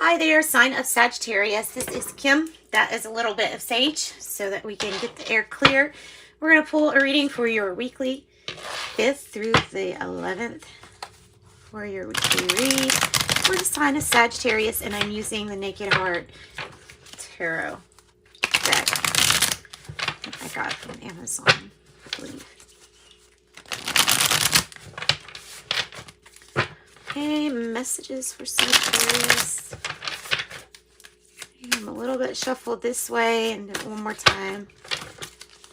Hi there, sign of Sagittarius. This is Kim. That is a little bit of sage so that we can get the air clear. We're going to pull a reading for your weekly 5th through the 11th for your weekly read for the sign of Sagittarius, and I'm using the Naked Heart Tarot deck. I got it from Amazon, I believe. Okay, messages for Sagittarius. I'm a little bit shuffled this way and do it one more time,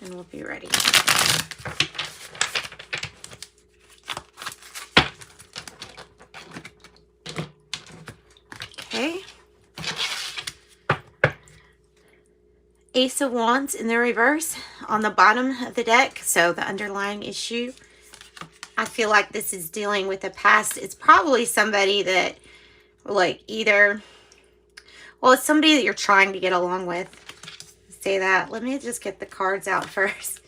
and we'll be ready. Okay. Ace of Wands in the reverse on the bottom of the deck. So the underlying issue, I feel like this is dealing with the past. It's probably somebody that, like, either, well, it's somebody that you're trying to get along with. Say that. Let me just get the cards out first,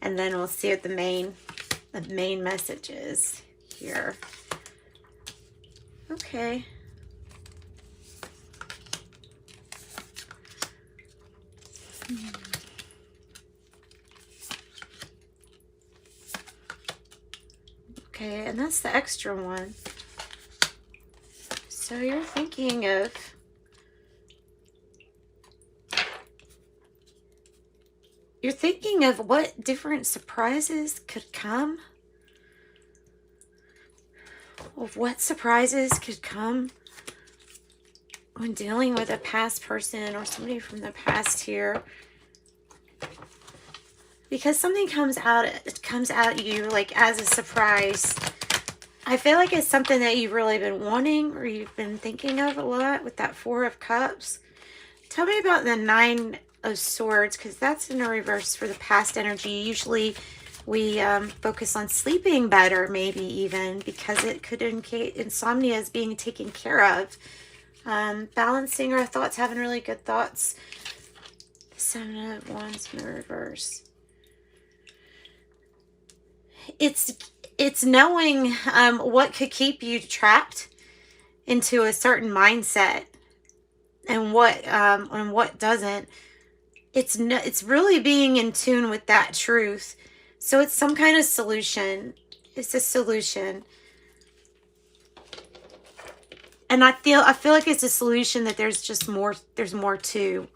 and then we'll see what the main message is here. Okay. Okay, and that's the extra one. So you're thinking of what different surprises could come, of what surprises could come when dealing with a past person or somebody from the past here. Because something comes at you like as a surprise. I feel like it's something that you've really been wanting or you've been thinking of a lot with that Four of Cups. Tell me about the Nine of Swords, because that's in a reverse for the past energy. Usually we focus on sleeping better, maybe even, because it could indicate insomnia is being taken care of. Balancing our thoughts, having really good thoughts. Seven of Wands in the reverse. It's knowing what could keep you trapped into a certain mindset and what doesn't. It's really being in tune with that truth. So it's some kind of solution. It's a solution. And I feel like it's a solution that there's more to.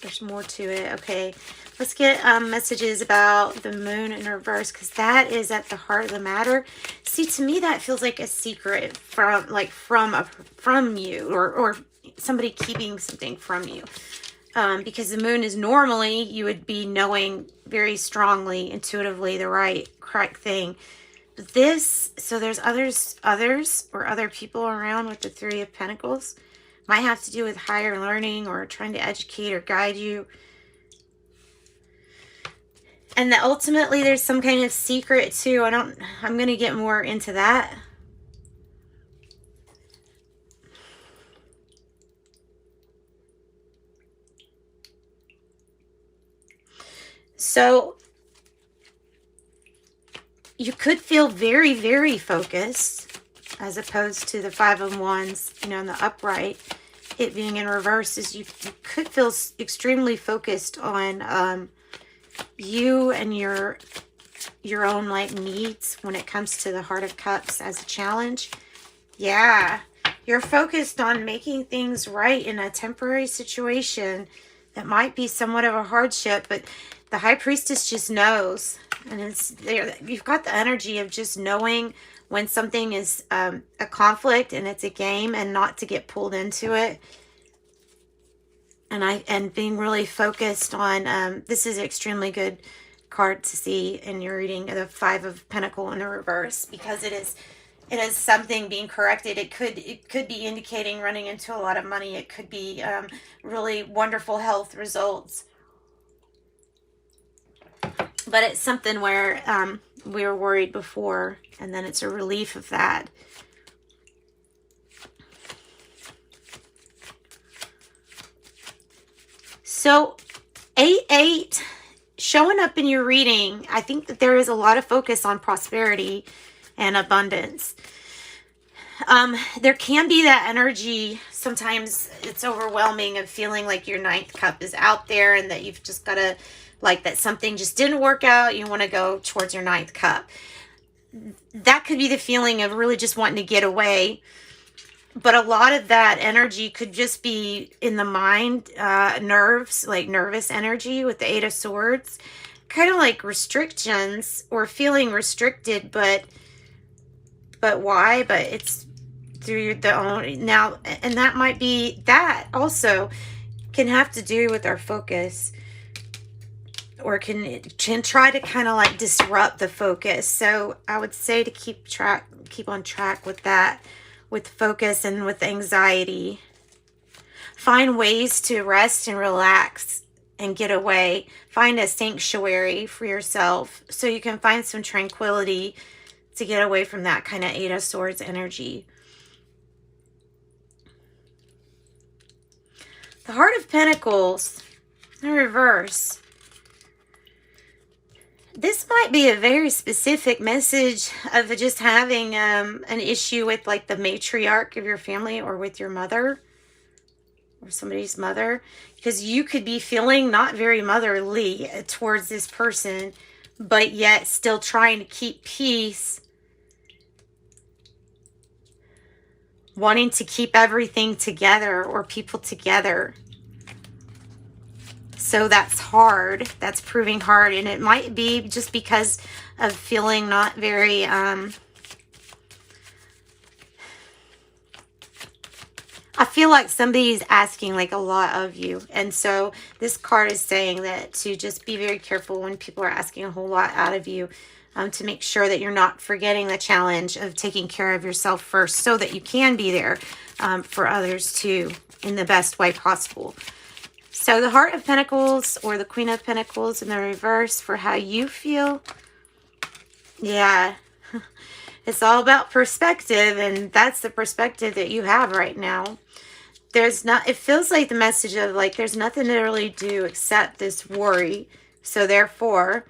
There's more to it. Okay. Let's get messages about the moon in reverse, because that is at the heart of the matter. See, to me, that feels like a secret from you, or somebody keeping something from you. Because the moon is normally, you would be knowing very strongly, intuitively, the correct thing. But this, so there's others or other people around with the Three of Pentacles. Might have to do with higher learning or trying to educate or guide you. And that ultimately there's some kind of secret too. I'm going to get more into that. So you could feel very, very focused, as opposed to the Five of Wands, in the upright. It being in reverse is you could feel extremely focused on you and your own needs when it comes to the Heart of Cups as a challenge. Yeah, you're focused on making things right in a temporary situation that might be somewhat of a hardship, but the High Priestess just knows, and it's there. You've got the energy of just knowing when something is a conflict and it's a game, and not to get pulled into it. And being really focused on, this is an extremely good card to see in your reading, the Five of Pentacles in the reverse, because it is something being corrected. It could be indicating running into a lot of money. It could be really wonderful health results. But it's something where we were worried before, and then it's a relief of that. So 8-8 showing up in your reading, I think that there is a lot of focus on prosperity and abundance. There can be that energy. Sometimes it's overwhelming of feeling like your ninth cup is out there and that you've just got to, like, that something just didn't work out. You want to go towards your ninth cup. That could be the feeling of really just wanting to get away. But a lot of that energy could just be in the mind, nerves, like nervous energy with the Eight of Swords. Kind of like restrictions or feeling restricted, but why? But it's through the own now, and that might be, that also can have to do with our focus, or can try to kind of like disrupt the focus. So I would say to keep on track with that, with focus and with anxiety. Find ways to rest and relax and get away. Find a sanctuary for yourself so you can find some tranquility to get away from that kind of Eight of Swords energy. The Heart of Pentacles in reverse. This might be a very specific message of just having an issue with like the matriarch of your family, or with your mother or somebody's mother, because you could be feeling not very motherly towards this person, but yet still trying to keep peace, wanting to keep everything together or people together. So that's hard. That's proving hard. And it might be just because of feeling not very, I feel like somebody's asking like a lot of you. And so this card is saying that to just be very careful when people are asking a whole lot out of you, to make sure that you're not forgetting the challenge of taking care of yourself first, so that you can be there for others too in the best way possible. So the Heart of Pentacles, or the Queen of Pentacles in the reverse, for how you feel. Yeah, it's all about perspective, and that's the perspective that you have right now. It feels like the message of like, there's nothing to really do except this worry. So therefore,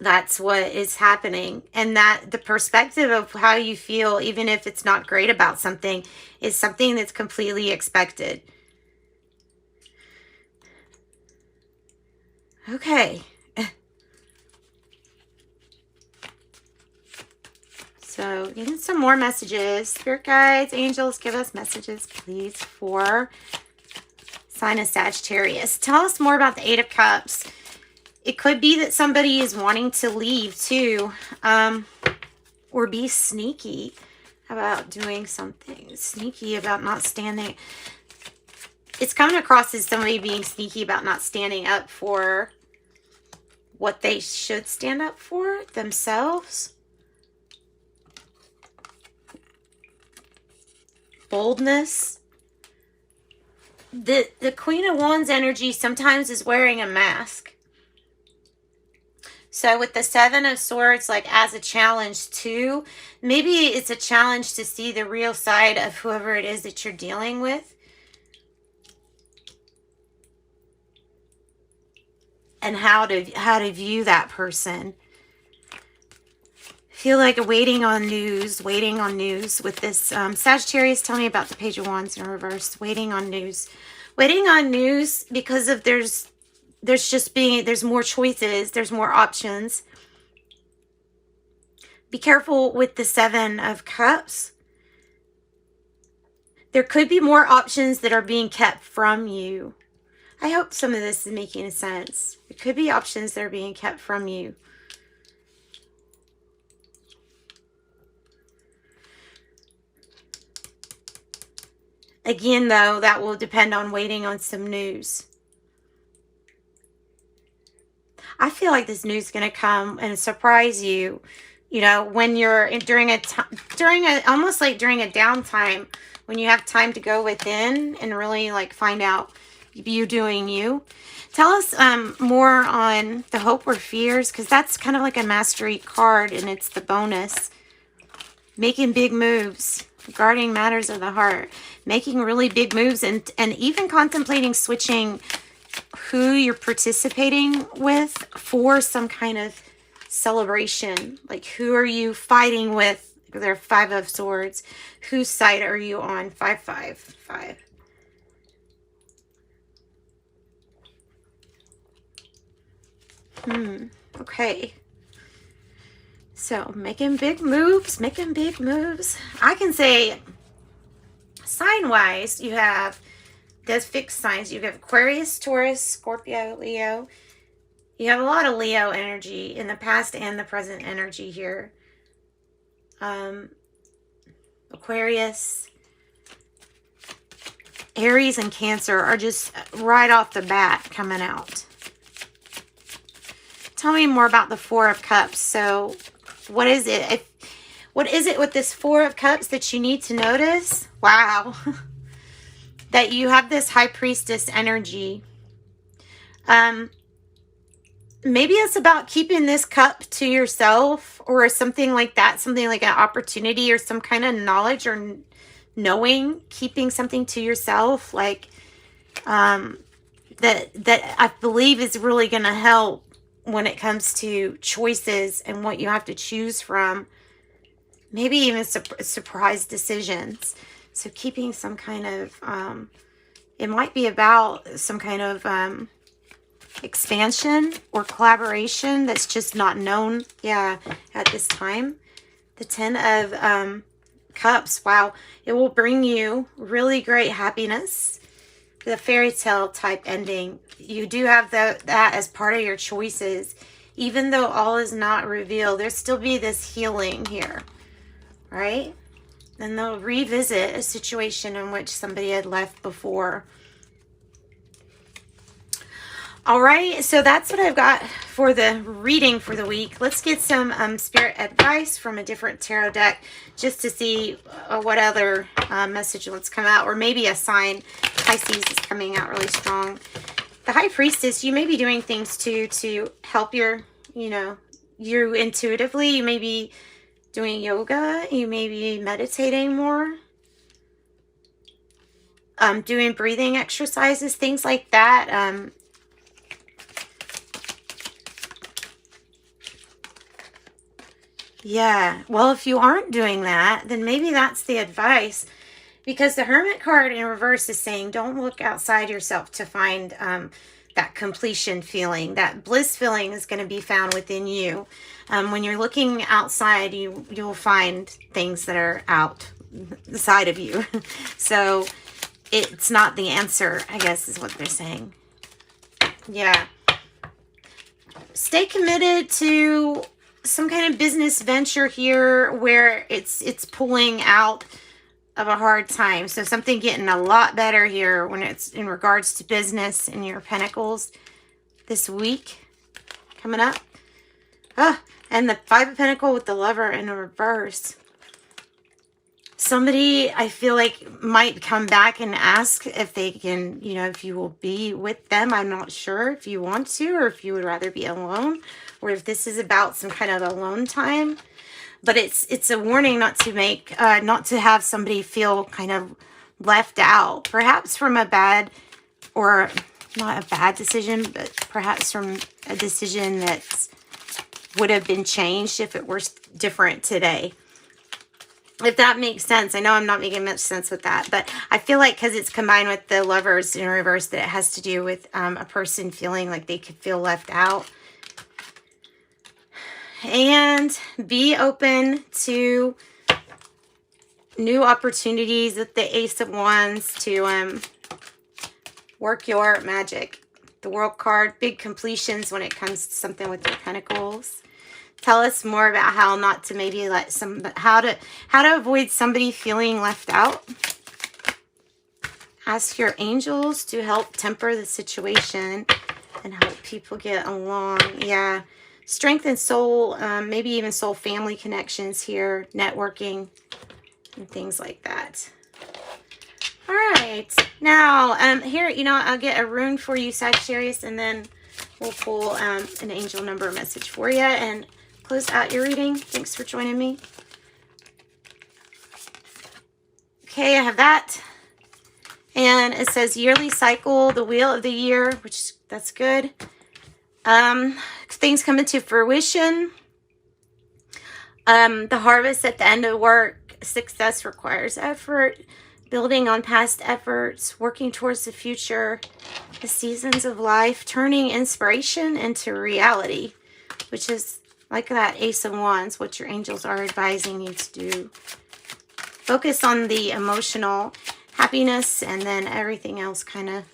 that's what is happening. And that the perspective of how you feel, even if it's not great about something, is something that's completely expected. Okay. So getting some more messages. Spirit guides, angels, give us messages, please, for sign of Sagittarius. Tell us more about the Eight of Cups. It could be that somebody is wanting to leave too, or be sneaky about doing something. Sneaky about not standing. It's coming across as somebody being sneaky about not standing up for what they should stand up for themselves. Boldness. The Queen of Wands energy sometimes is wearing a mask. So with the Seven of Swords, like as a challenge too, maybe it's a challenge to see the real side of whoever it is that you're dealing with. And how to view that person. Feel like waiting on news with this Sagittarius. Tell me about the Page of Wands in reverse. Waiting on news because of there's more choices, there's more options. Be careful with the Seven of Cups. There could be more options that are being kept from you. I hope some of this is making sense. It could be options that are being kept from you. Again, though, that will depend on waiting on some news. I feel like this news is going to come and surprise you, you know, when you're almost like during a downtime, when you have time to go within and really like find out you doing you. Tell us more on the hope or fears, because that's kind of like a mastery card, and it's the bonus. Making big moves, guarding matters of the heart, making really big moves, and even contemplating switching who you're participating with for some kind of celebration. Like, who are you fighting with They're 5 of Swords. Whose side are you on? 5, 5, 5. Okay. So, making big moves, making big moves. I can say, sign-wise, you have those fixed signs. You have Aquarius, Taurus, Scorpio, Leo. You have a lot of Leo energy in the past and the present energy here. Aquarius, Aries, and Cancer are just right off the bat coming out. Tell me more about the Four of Cups. So, what is it? What is it with this Four of Cups that you need to notice? Wow. That you have this High Priestess energy. Maybe it's about keeping this cup to yourself or something like that. Something like an opportunity or some kind of knowledge or knowing. Keeping something to yourself. Like, that I believe is really going to help when it comes to choices and what you have to choose from. Maybe even surprise decisions. So keeping some kind of, it might be about some kind of expansion or collaboration that's just not known, at this time. The 10 of Cups, wow. It will bring you really great happiness. The fairy tale type ending. You do have that as part of your choices. Even though all is not revealed, there'll still be this healing here, right? And they'll revisit a situation in which somebody had left before. All right, so that's what I've got for the reading for the week. Let's get some spirit advice from a different tarot deck just to see what other message wants to come out, or maybe a sign. Pisces is coming out really strong. The High Priestess, you may be doing things too to help you intuitively. You may be doing yoga. You may be meditating more. Doing breathing exercises, things like that. Yeah, well, if you aren't doing that, then maybe that's the advice. Because the Hermit card in reverse is saying, don't look outside yourself to find that completion feeling. That bliss feeling is going to be found within you. When you're looking outside, you'll find things that are outside of you. So it's not the answer, I guess, is what they're saying. Yeah. Stay committed to some kind of business venture here where it's pulling out of a hard time. So something getting a lot better here when it's in regards to business and your pentacles this week coming up. And the Five of Pentacles with the Lover in a reverse. Somebody, I feel like, might come back and ask if they can, if you will be with them. I'm not sure if you want to, or if you would rather be alone, or if this is about some kind of alone time. But it's a warning not to have somebody feel kind of left out, perhaps from a bad, or not a bad decision, but perhaps from a decision that would have been changed if it were different today. If that makes sense. I know I'm not making much sense with that, but I feel like because it's combined with the Lovers in reverse, that it has to do with a person feeling like they could feel left out. And be open to new opportunities with the Ace of Wands to work your magic. The World card, big completions when it comes to something with your pentacles. Tell us more about how not to maybe let how to avoid somebody feeling left out. Ask your angels to help temper the situation and help people get along. Yeah. Strength and soul, maybe even soul family connections here, networking, and things like that. All right. Now, here, I'll get a rune for you, Sagittarius, and then we'll pull an angel number message for you and close out your reading. Thanks for joining me. Okay, I have that. And it says yearly cycle, the wheel of the year, which that's good. Things come into fruition. The harvest at the end of work. Success requires effort. Building on past efforts. Working towards the future. The seasons of life. Turning inspiration into reality. Which is like that Ace of Wands. What your angels are advising you to do. Focus on the emotional happiness. And then everything else kind of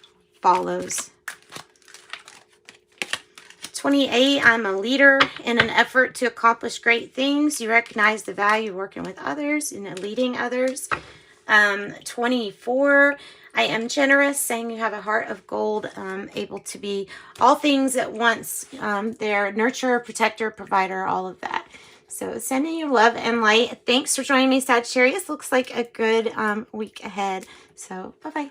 follows. 28, I'm a leader in an effort to accomplish great things. You recognize the value of working with others and leading others. 24, I am generous, saying you have a heart of gold, able to be all things at once. They're nurturer, protector, provider, all of that. So sending you love and light. Thanks for joining me, Sagittarius. Looks like a good week ahead. So bye-bye.